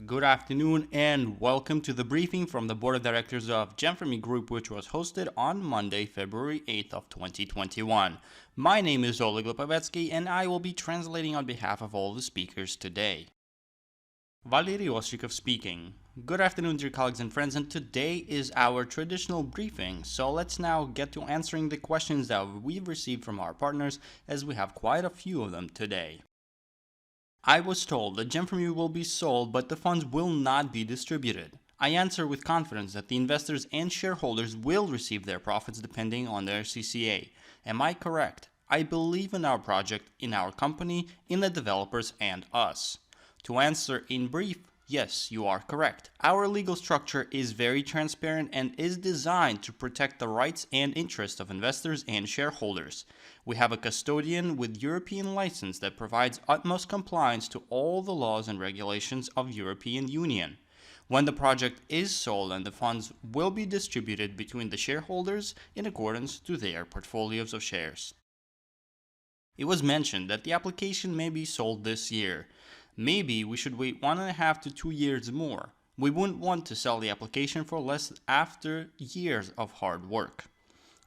Good afternoon and welcome to the briefing from the Board of Directors of Gemfremy Group, which was hosted on Monday, February 8th of 2021. My name is Oleg Lipovetsky and I will be translating on behalf of all the speakers today. Valery Ostrikov speaking. Good afternoon, dear colleagues and friends, and today is our traditional briefing, so let's now get to answering the questions that we've received from our partners, as we have quite a few of them today. I was told that Gemfremy will be sold, but the funds will not be distributed. I answer with confidence that the investors and shareholders will receive their profits depending on their CCA. Am I correct? I believe in our project, in our company, in the developers, and us. To answer in brief, yes, you are correct. Our legal structure is very transparent and is designed to protect the rights and interests of investors and shareholders. We have a custodian with European license that provides utmost compliance to all the laws and regulations of European Union. When the project is sold, and the funds will be distributed between the shareholders in accordance to their portfolios of shares. It was mentioned that the application may be sold this year. Maybe we should wait 1.5 to 2 years more. We wouldn't want to sell the application for less after years of hard work.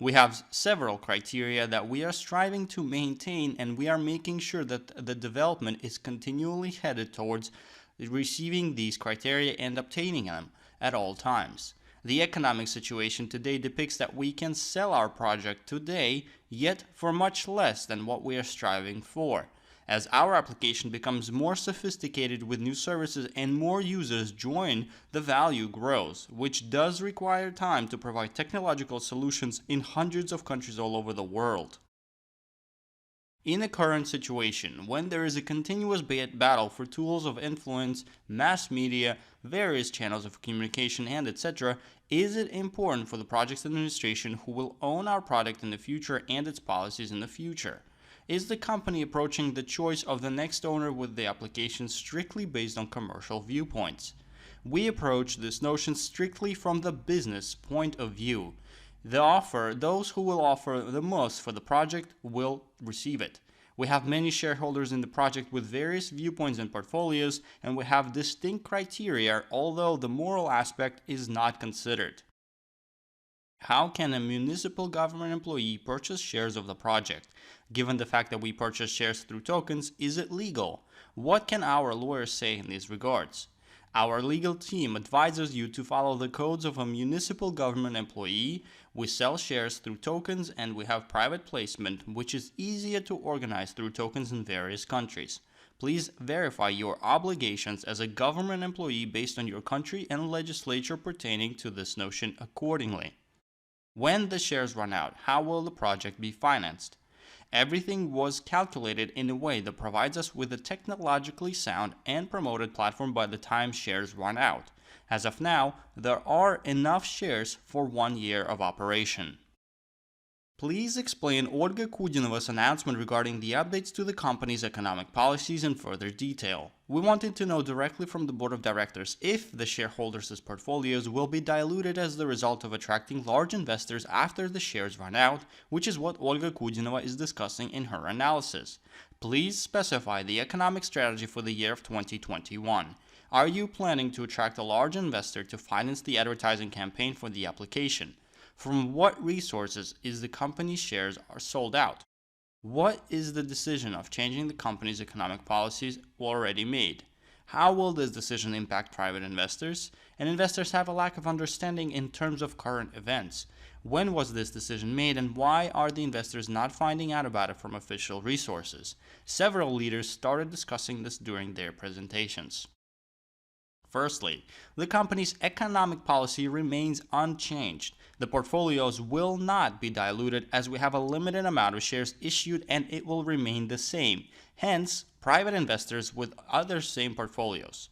We have several criteria that we are striving to maintain, and we are making sure that the development is continually headed towards receiving these criteria and obtaining them at all times. The economic situation today depicts that we can sell our project today, yet for much less than what we are striving for. As our application becomes more sophisticated with new services and more users join, the value grows, which does require time to provide technological solutions in hundreds of countries all over the world. In the current situation, when there is a continuous battle for tools of influence, mass media, various channels of communication, and etc., is it important for the project's administration, who will own our product in the future and its policies in the future? Is the company approaching the choice of the next owner with the application strictly based on commercial viewpoints? We approach this notion strictly from the business point of view. Those who will offer the most for the project will receive it. We have many shareholders in the project with various viewpoints and portfolios, and we have distinct criteria, although the moral aspect is not considered. How can a municipal government employee purchase shares of the project? Given the fact that we purchase shares through tokens, is it legal? What can our lawyers say in these regards? Our legal team advises you to follow the codes of a municipal government employee. We sell shares through tokens, and we have private placement, which is easier to organize through tokens in various countries. Please verify your obligations as a government employee based on your country and legislature pertaining to this notion accordingly. When the shares run out, how will the project be financed? Everything was calculated in a way that provides us with a technologically sound and promoted platform by the time shares run out. As of now, there are enough shares for 1 year of operation. Please explain Olga Kudinova's announcement regarding the updates to the company's economic policies in further detail. We wanted to know directly from the Board of Directors if the shareholders' portfolios will be diluted as the result of attracting large investors after the shares run out, which is what Olga Kudinova is discussing in her analysis. Please specify the economic strategy for the year of 2021. Are you planning to attract a large investor to finance the advertising campaign for the application? From what resources is the company's shares are sold out? What is the decision of changing the company's economic policies already made? How will this decision impact private investors? And investors have a lack of understanding in terms of current events. When was this decision made, and why are the investors not finding out about it from official resources? Several leaders started discussing this during their presentations. Firstly, the company's economic policy remains unchanged. The portfolios will not be diluted as we have a limited amount of shares issued, and it will remain the same. Hence, private investors with other same portfolios.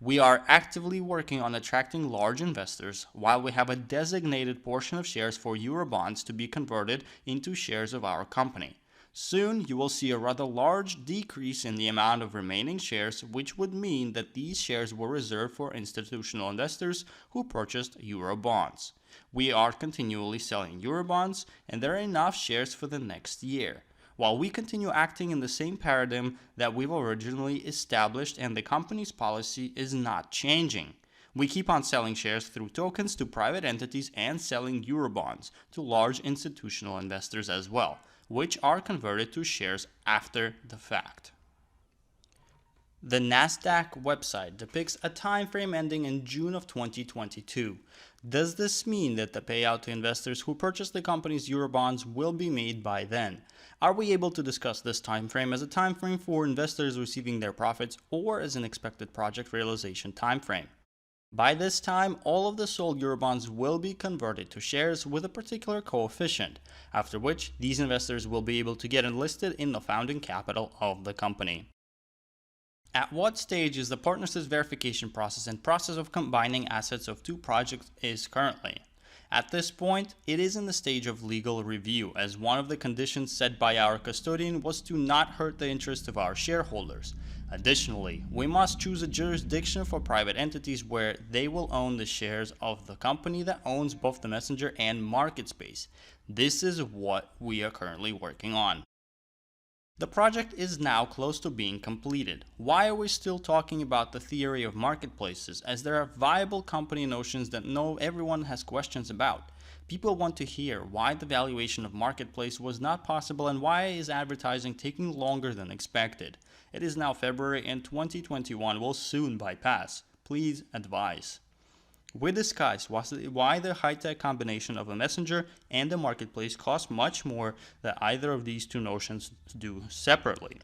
We are actively working on attracting large investors, while we have a designated portion of shares for Eurobonds to be converted into shares of our company. Soon, you will see a rather large decrease in the amount of remaining shares, which would mean that these shares were reserved for institutional investors who purchased Eurobonds. We are continually selling Eurobonds, and there are enough shares for the next year. while we continue acting in the same paradigm that we've originally established and the company's policy is not changing. We keep on selling shares through tokens to private entities and selling Eurobonds to large institutional investors as well, which are converted to shares after the fact. The Nasdaq website depicts a time frame ending in June of 2022. Does this mean that the payout to investors who purchase the company's Eurobonds will be made by then? Are we able to discuss this time frame as a time frame for investors receiving their profits or as an expected project realization time frame? By this time, all of the sold Eurobonds will be converted to shares with a particular coefficient, after which these investors will be able to get enlisted in the founding capital of the company. At what stage is the partnership's verification process and process of combining assets of two projects is currently? At this point, it is in the stage of legal review, as one of the conditions set by our custodian was to not hurt the interest of our shareholders. Additionally, we must choose a jurisdiction for private entities where they will own the shares of the company that owns both the messenger and market space. This is what we are currently working on. The project is now close to being completed. Why are we still talking about the theory of marketplaces, as there are viable company notions that everyone has questions about? People want to hear why the valuation of marketplace was not possible and why is advertising taking longer than expected. It is now February and 2021 will soon bypass. Please advise. We discussed why the high-tech combination of a messenger and a marketplace costs much more than either of these two notions do separately.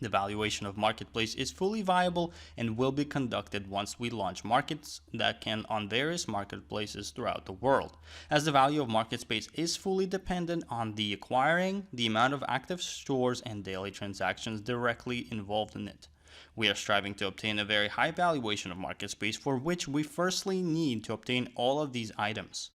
The valuation of marketplace is fully viable and will be conducted once we launch markets that can on various marketplaces throughout the world, as the value of market space is fully dependent on the acquiring, the amount of active stores and daily transactions directly involved in it. We are striving to obtain a very high valuation of market space, for which we firstly need to obtain all of these items.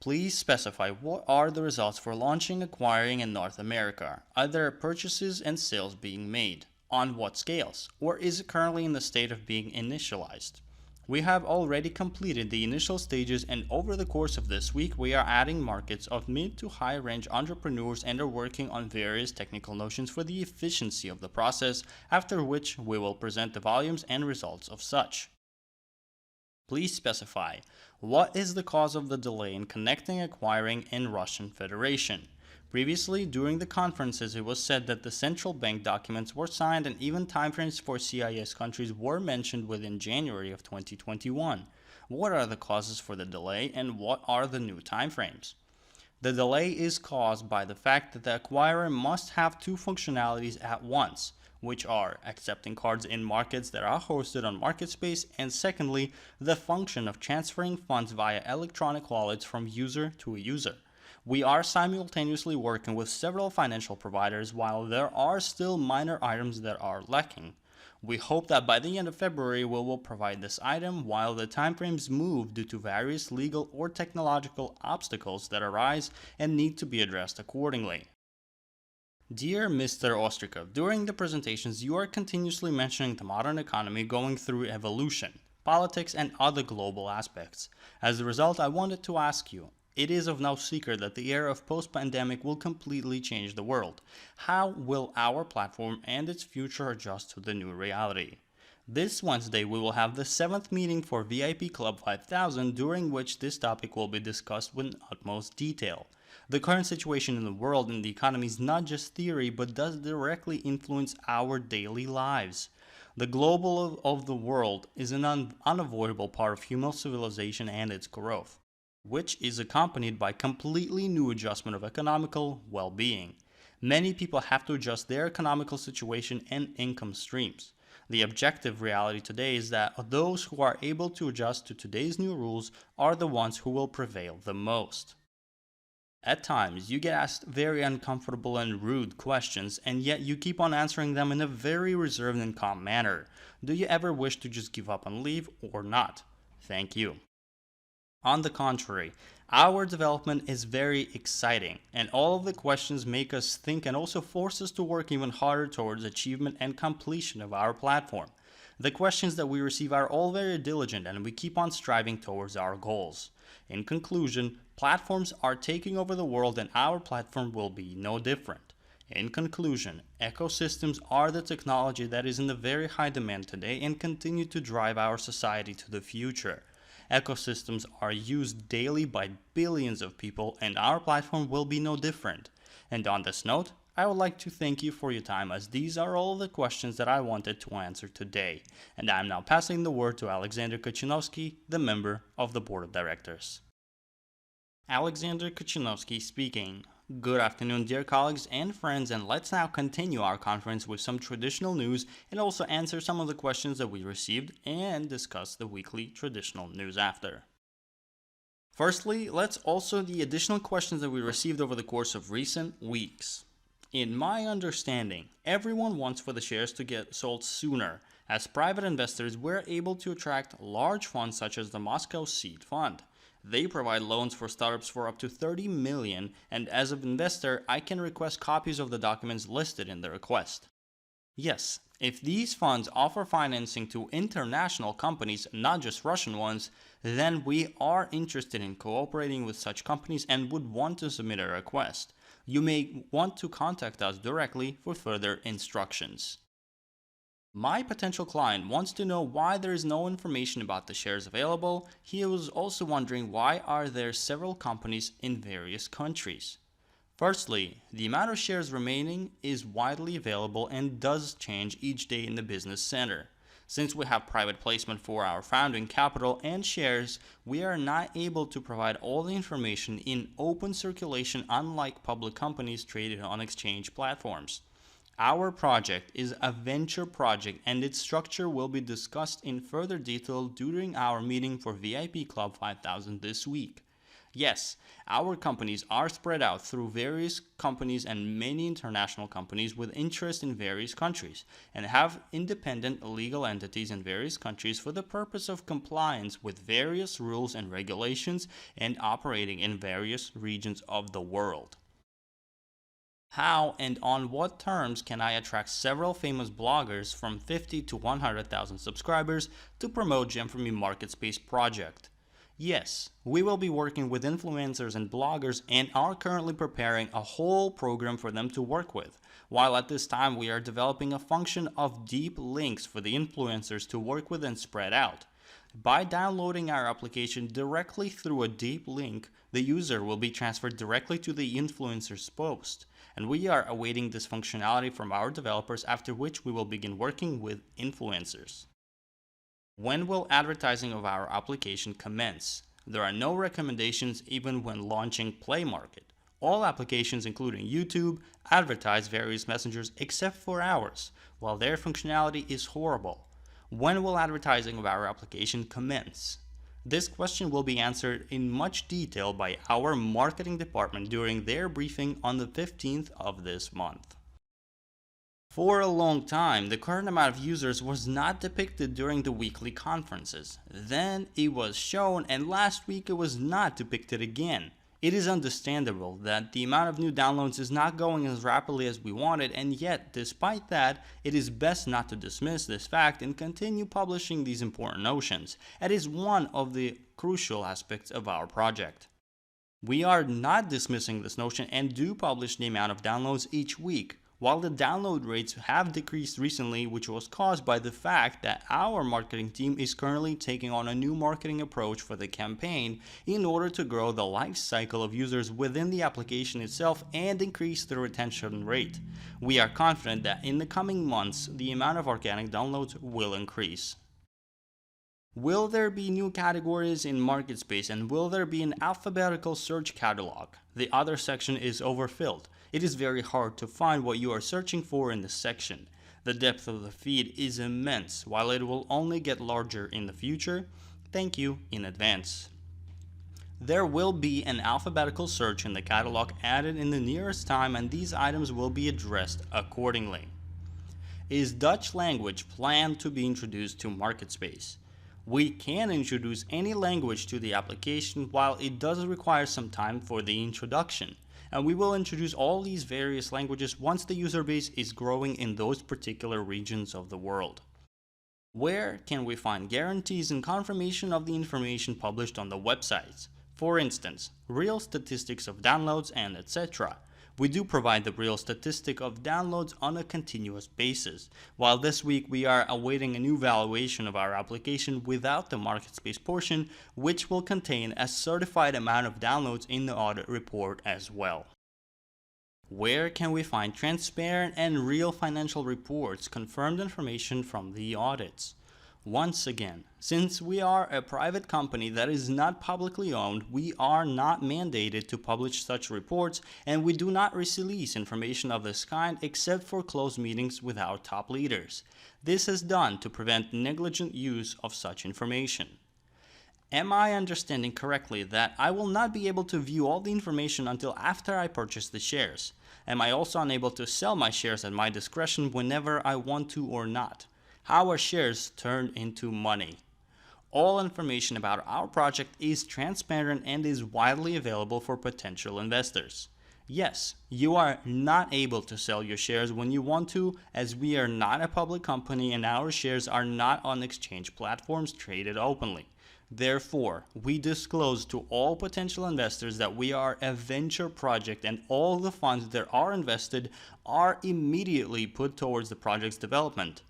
Please specify what are the results for launching acquiring in North America. Are there purchases and sales being made? On what scales? Or is it currently in the state of being initialized? We have already completed the initial stages, and over the course of this week we are adding markets of mid to high range entrepreneurs and are working on various technical notions for the efficiency of the process, after which we will present the volumes and results of such. Please specify what is the cause of the delay in connecting acquiring in Russian Federation. Previously, during the conferences, it was said that the central bank documents were signed and even timeframes for CIS countries were mentioned within January of 2021. What are the causes for the delay and what are the new timeframes? The delay is caused by the fact that the acquirer must have two functionalities at once, which are accepting cards in markets that are hosted on MarketSpace, and secondly, the function of transferring funds via electronic wallets from user to a user. We are simultaneously working with several financial providers while there are still minor items that are lacking. We hope that by the end of February we will provide this item while the timeframes move due to various legal or technological obstacles that arise and need to be addressed accordingly. Dear Mr. Ostrikov, during the presentations you are continuously mentioning the modern economy going through evolution, politics and other global aspects. As a result, I wanted to ask you, it is of no secret that the era of post-pandemic will completely change the world. How will our platform and its future adjust to the new reality? This Wednesday we will have the 7th meeting for VIP Club 5000, during which this topic will be discussed with utmost detail. The current situation in the world and the economy is not just theory, but does directly influence our daily lives. The global of the world is an unavoidable part of human civilization and its growth, which is accompanied by completely new adjustment of economical well-being. Many people have to adjust their economical situation and income streams. The objective reality today is that those who are able to adjust to today's new rules are the ones who will prevail the most. At times, you get asked very uncomfortable and rude questions, and yet you keep on answering them in a very reserved and calm manner. Do you ever wish to just give up and leave, or not? Thank you. On the contrary, our development is very exciting, and all of the questions make us think and also force us to work even harder towards achievement and completion of our platform. The questions that we receive are all very diligent and we keep on striving towards our goals. In conclusion, platforms are taking over the world and our platform will be no different. In conclusion, ecosystems are the technology that is in the very high demand today and continue to drive our society to the future. Ecosystems are used daily by billions of people and our platform will be no different. And on this note, I would like to thank you for your time as these are all the questions that I wanted to answer today. And I am now passing the word to Alexander Kuchinovsky, the member of the Board of Directors. Alexander Kuchinovsky speaking. Good afternoon, dear colleagues and friends, and let's now continue our conference with some traditional news and also answer some of the questions that we received and discuss the weekly traditional news after. Firstly, let's also the additional questions that we received over the course of recent weeks. In my understanding, everyone wants for the shares to get sold sooner. As private investors, we're able to attract large funds such as the Moscow Seed Fund. They provide loans for startups for up to 30 million, and as an investor, I can request copies of the documents listed in the request. Yes, if these funds offer financing to international companies, not just Russian ones, then we are interested in cooperating with such companies and would want to submit a request. You may want to contact us directly for further instructions. My potential client wants to know why there is no information about the shares available. He was also wondering why are there several companies in various countries. Firstly, the amount of shares remaining is widely available and does change each day in the business center. Since we have private placement for our founding capital and shares, we are not able to provide all the information in open circulation unlike public companies traded on exchange platforms. Our project is a venture project and its structure will be discussed in further detail during our meeting for VIP Club 5000 this week. Yes, our companies are spread out through various companies and many international companies with interest in various countries and have independent legal entities in various countries for the purpose of compliance with various rules and regulations and operating in various regions of the world. How and on what terms can I attract several famous bloggers from 50 to 100,000 subscribers to promote Gem4Me MarketSpace project? Yes, we will be working with influencers and bloggers and are currently preparing a whole program for them to work with, while at this time we are developing a function of deep links for the influencers to work with and spread out. By downloading our application directly through a deep link, the user will be transferred directly to the influencer's post, and we are awaiting this functionality from our developers, after which we will begin working with influencers. When will advertising of our application commence? There are no recommendations even when launching Play Market. All applications, including YouTube, advertise various messengers except for ours, while their functionality is horrible. When will advertising of our application commence? This question will be answered in much detail by our marketing department during their briefing on the 15th of this month. For a long time, the current amount of users was not depicted during the weekly conferences. Then it was shown, and last week it was not depicted again. It is understandable that the amount of new downloads is not going as rapidly as we wanted, and yet, despite that, it is best not to dismiss this fact and continue publishing these important notions. It is one of the crucial aspects of our project. We are not dismissing this notion and do publish the amount of downloads each week. While the download rates have decreased recently, which was caused by the fact that our marketing team is currently taking on a new marketing approach for the campaign in order to grow the life cycle of users within the application itself and increase the retention rate. We are confident that in the coming months, the amount of organic downloads will increase. Will there be new categories in MarketSpace and will there be an alphabetical search catalog? The other section is overfilled. It is very hard to find what you are searching for in this section. The depth of the feed is immense, while it will only get larger in the future. Thank you in advance. There will be an alphabetical search in the catalog added in the nearest time, and these items will be addressed accordingly. Is Dutch language planned to be introduced to MarketSpace? We can introduce any language to the application, while it does require some time for the introduction. And we will introduce all these various languages once the user base is growing in those particular regions of the world. Where can we find guarantees and confirmation of the information published on the websites? For instance, real statistics of downloads and etc. We do provide the real statistic of downloads on a continuous basis, while this week we are awaiting a new valuation of our application without the MarketSpace portion, which will contain a certified amount of downloads in the audit report as well. Where can we find transparent and real financial reports, confirmed information from the audits? Once again, since we are a private company that is not publicly owned, we are not mandated to publish such reports, and we do not release information of this kind except for closed meetings with our top leaders. This is done to prevent negligent use of such information. Am I understanding correctly that I will not be able to view all the information until after I purchase the shares? Am I also unable to sell my shares at my discretion whenever I want to or not? How are shares turned into money? All information about our project is transparent and is widely available for potential investors. Yes, you are not able to sell your shares when you want to, as we are not a public company and our shares are not on exchange platforms traded openly. Therefore, we disclose to all potential investors that we are a venture project, and all the funds that are invested are immediately put towards the project's development.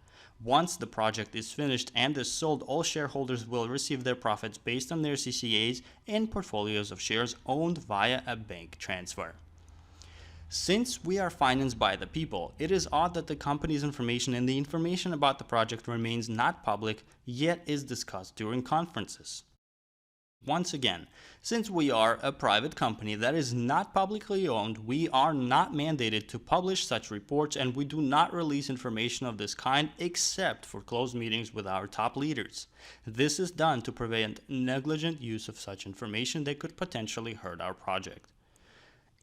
Once the project is finished and is sold, all shareholders will receive their profits based on their CCAs and portfolios of shares owned via a bank transfer. Since we are financed by the people, it is odd that the company's information and the information about the project remains not public, yet is discussed during conferences. Once again, since we are a private company that is not publicly owned, we are not mandated to publish such reports, and we do not release information of this kind except for closed meetings with our top leaders. This is done to prevent negligent use of such information that could potentially hurt our project.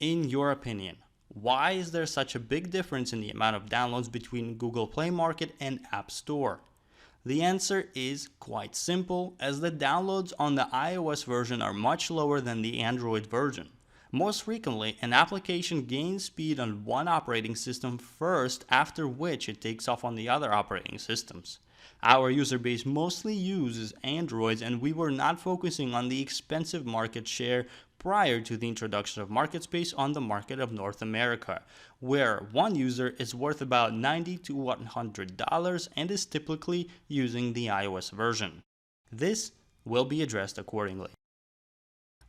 In your opinion, why is there such a big difference in the amount of downloads between Google Play Market and App Store? The answer is quite simple, as the downloads on the iOS version are much lower than the Android version. Most frequently, an application gains speed on one operating system first, after which it takes off on the other operating systems. Our user base mostly uses Androids, and we were not focusing on the expensive market share prior to the introduction of MarketSpace on the market of North America, where one user is worth about $90 to $100 and is typically using the iOS version. This will be addressed accordingly.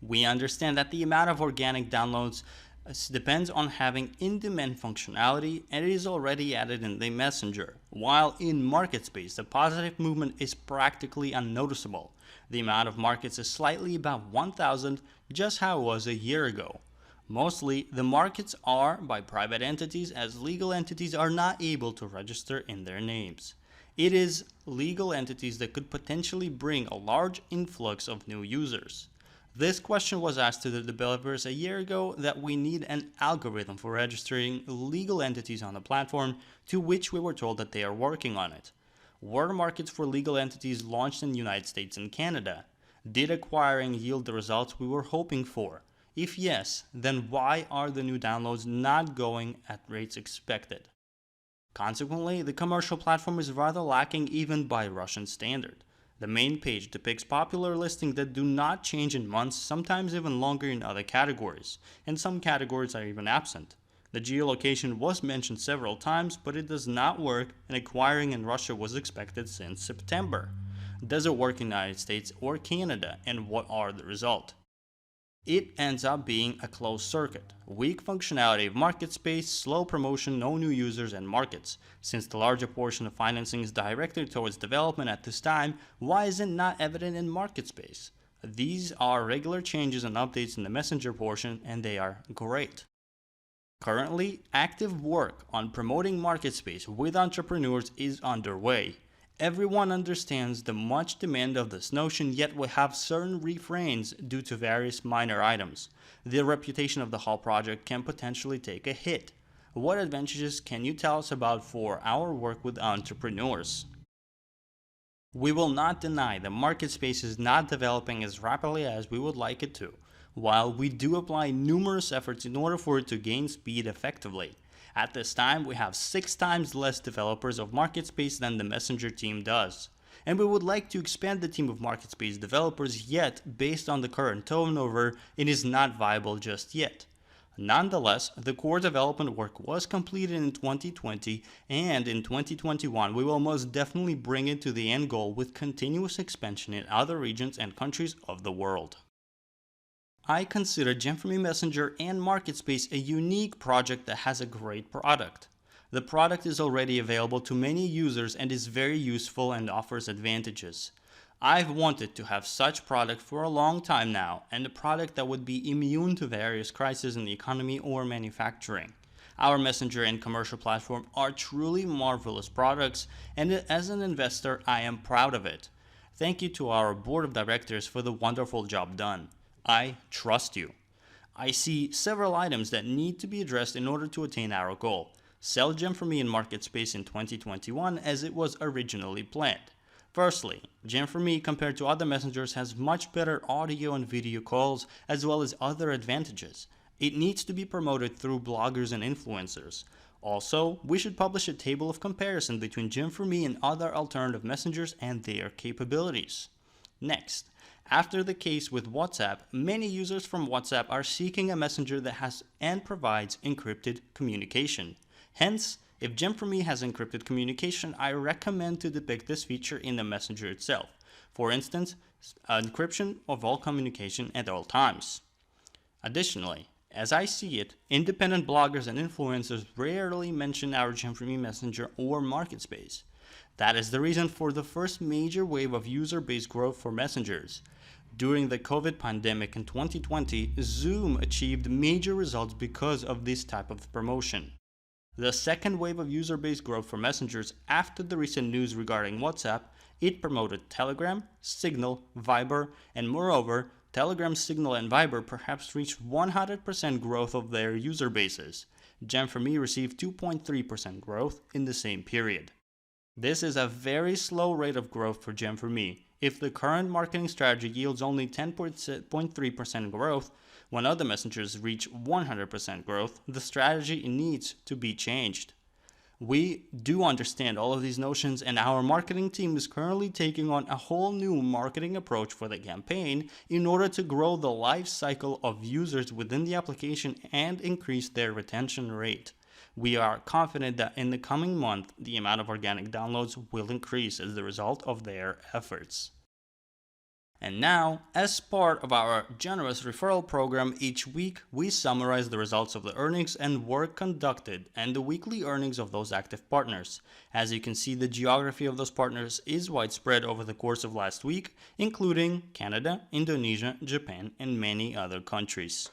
We understand that the amount of organic downloads depends on having in-demand functionality, and it is already added in the Messenger, while in MarketSpace the positive movement is practically unnoticeable. The amount of markets is slightly above 1,000, just how it was a year ago. Mostly, the markets are by private entities, as legal entities are not able to register in their names. It is legal entities that could potentially bring a large influx of new users. This question was asked to the developers a year ago, that we need an algorithm for registering legal entities on the platform, to which we were told that they are working on it. Were markets for legal entities launched in the United States and Canada? Did acquiring yield the results we were hoping for? If yes, then why are the new downloads not going at rates expected? Consequently, the commercial platform is rather lacking even by Russian standard. The main page depicts popular listings that do not change in months, sometimes even longer in other categories, and some categories are even absent. The geolocation was mentioned several times, but it does not work, and acquiring in Russia was expected since September. Does it work in the United States or Canada, and what are the results? It ends up being a closed circuit. Weak functionality of MarketSpace, slow promotion, no new users and markets. Since the larger portion of financing is directed towards development at this time, why is it not evident in MarketSpace? These are regular changes and updates in the Messenger portion, and they are great. Currently, active work on promoting MarketSpace with entrepreneurs is underway. Everyone understands the much demand of this notion, yet we have certain refrains due to various minor items. The reputation of the whole project can potentially take a hit. What advantages can you tell us about for our work with entrepreneurs? We will not deny that MarketSpace is not developing as rapidly as we would like it to, while we do apply numerous efforts in order for it to gain speed effectively. At this time, we have 6 times less developers of MarketSpace than the Messenger team does. and we would like to expand the team of MarketSpace developers, yet based on the current turnover, it is not viable just yet. Nonetheless, the core development work was completed in 2020, and in 2021 we will most definitely bring it to the end goal with continuous expansion in other regions and countries of the world. I consider Gem4Me Messenger and MarketSpace a unique project that has a great product. The product is already available to many users and is very useful and offers advantages. I've wanted to have such product for a long time now, and a product that would be immune to various crises in the economy or manufacturing. Our Messenger and commercial platform are truly marvelous products, and as an investor, I am proud of it. Thank you to our board of directors for the wonderful job done. I trust you. I see several items that need to be addressed in order to attain our goal. Sell Gem4Me in MarketSpace in 2021 as it was originally planned. Firstly, Gem4Me compared to other messengers has much better audio and video calls as well as other advantages. It needs to be promoted through bloggers and influencers. Also, we should publish a table of comparison between Gem4Me and other alternative messengers and their capabilities. Next, after the case with WhatsApp, many users from WhatsApp are seeking a messenger that has and provides encrypted communication. Hence, if Gem4Me has encrypted communication, I recommend to depict this feature in the messenger itself. For instance, encryption of all communication at all times. Additionally, as I see it, independent bloggers and influencers rarely mention our Gem4Me Messenger or MarketSpace. That is the reason for the first major wave of user-based growth for messengers. During the COVID pandemic in 2020, Zoom achieved major results because of this type of promotion. The second wave of user-based growth for messengers after the recent news regarding WhatsApp, it promoted Telegram, Signal, Viber, and moreover, Telegram, Signal, and Viber perhaps reached 100% growth of their user bases. Gem4Me received 2.3% growth in the same period. This is a very slow rate of growth for Gem4Me. If the current marketing strategy yields only 10.3% growth, when other messengers reach 100% growth, the strategy needs to be changed. We do understand all of these notions, and our marketing team is currently taking on a whole new marketing approach for the campaign in order to grow the life cycle of users within the application and increase their retention rate. We are confident that in the coming month, the amount of organic downloads will increase as the result of their efforts. And now, as part of our generous referral program, each week we summarize the results of the earnings and work conducted and the weekly earnings of those active partners. As you can see, the geography of those partners is widespread over the course of last week, including Canada, Indonesia, Japan, and many other countries.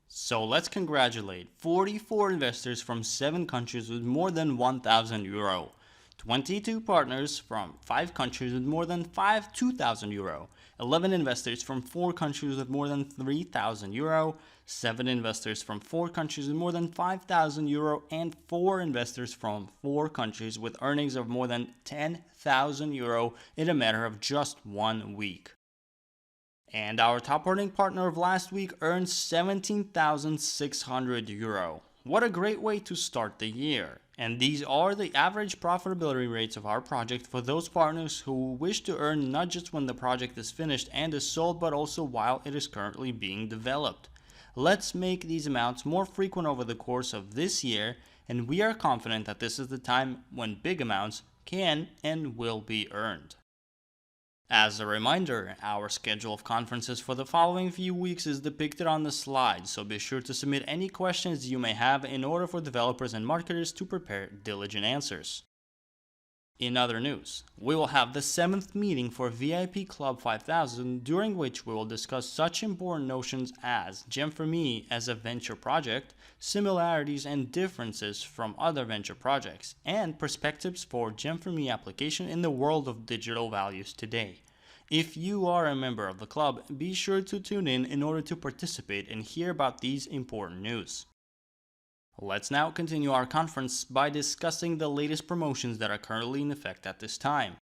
So let's congratulate 44 investors from 7 countries with more than 1,000 euro. 22 partners from 5 countries with more than 2,000 euro, 11 investors from 4 countries with more than 3,000 euro, 7 investors from 4 countries with more than 5,000 euro, and 4 investors from 4 countries with earnings of more than 10,000 euro in a matter of just 1 week. And our top earning partner of last week earned 17,600 euro. What a great way to start the year. And these are the average profitability rates of our project for those partners who wish to earn not just when the project is finished and is sold, but also while it is currently being developed. Let's make these amounts more frequent over the course of this year, and we are confident that this is the time when big amounts can and will be earned. As a reminder, our schedule of conferences for the following few weeks is depicted on the slide, so be sure to submit any questions you may have in order for developers and marketers to prepare diligent answers. In other news, we will have the 7th meeting for VIP Club 5000, during which we will discuss such important notions as Gem4Me as a venture project, similarities and differences from other venture projects, and perspectives for Gem4Me application in the world of digital values today. If you are a member of the club, be sure to tune in order to participate and hear about these important news. Let's now continue our conference by discussing the latest promotions that are currently in effect at this time.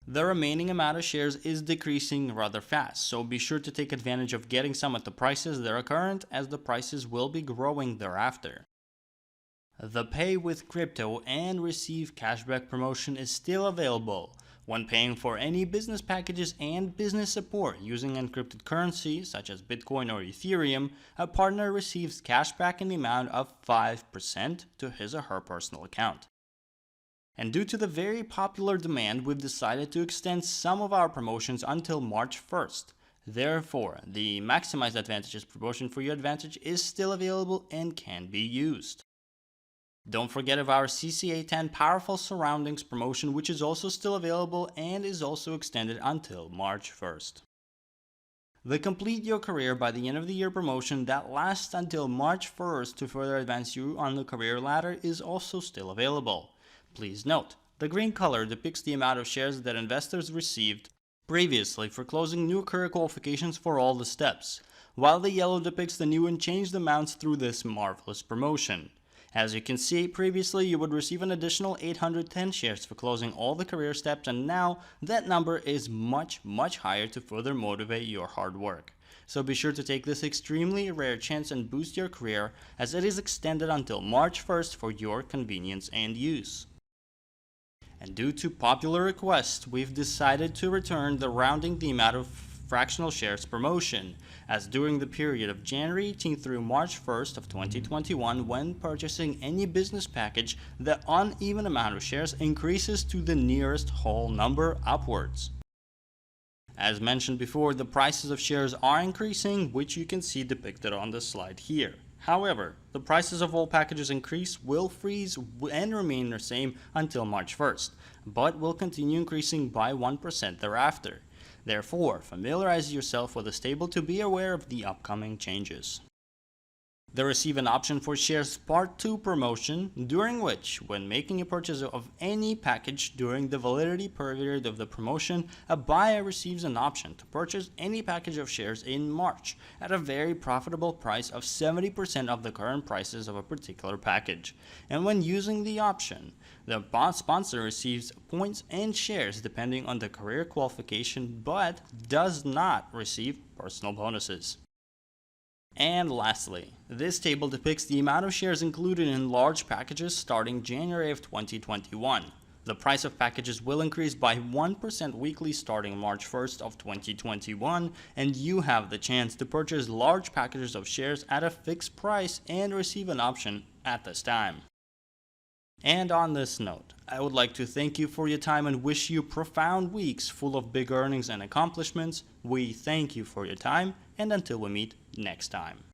The remaining amount of shares is decreasing rather fast, so be sure to take advantage of getting some at the prices that are current, as the prices will be growing thereafter. The Pay with Crypto and Receive Cashback promotion is still available. When paying for any business packages and business support using encrypted currency such as Bitcoin or Ethereum, a partner receives cashback in the amount of 5% to his or her personal account. And due to the very popular demand, we've decided to extend some of our promotions until March 1st. Therefore, the Maximize Advantages promotion for your advantage is still available and can be used. Don't forget of our CCA 10 Powerful Surroundings promotion, which is also still available and is also extended until March 1st. The Complete Your Career by the End of the Year promotion that lasts until March 1st to further advance you on the career ladder is also still available. Please note, the green color depicts the amount of shares that investors received previously for closing new career qualifications for all the steps, while the yellow depicts the new and changed amounts through this marvelous promotion. As you can see, previously you would receive an additional 810 shares for closing all the career steps, and now that number is much higher to further motivate your hard work. So be sure to take this extremely rare chance and boost your career, as it is extended until March 1st for your convenience and use. And due to popular request, we've decided to return the rounding the amount of fractional shares promotion, as during the period of January 18th through March 1st of 2021, when purchasing any business package, the uneven amount of shares increases to the nearest whole number upwards. As mentioned before, the prices of shares are increasing, which you can see depicted on the slide here. However, the prices of all packages increase, will freeze, and remain the same until March 1st, but will continue increasing by 1% thereafter. Therefore, familiarize yourself with this table to be aware of the upcoming changes. The Receive an Option for Shares Part 2 promotion, during which, when making a purchase of any package during the validity period of the promotion, a buyer receives an option to purchase any package of shares in March at a very profitable price of 70% of the current prices of a particular package. And when using the option, the sponsor receives points and shares depending on the career qualification, but does not receive personal bonuses. And lastly, this table depicts the amount of shares included in large packages starting January of 2021. The price of packages will increase by 1% weekly starting March 1st of 2021, and you have the chance to purchase large packages of shares at a fixed price and receive an option at this time. And on this note, I would like to thank you for your time and wish you profound weeks full of big earnings and accomplishments. We thank you for your time, and until we meet next time.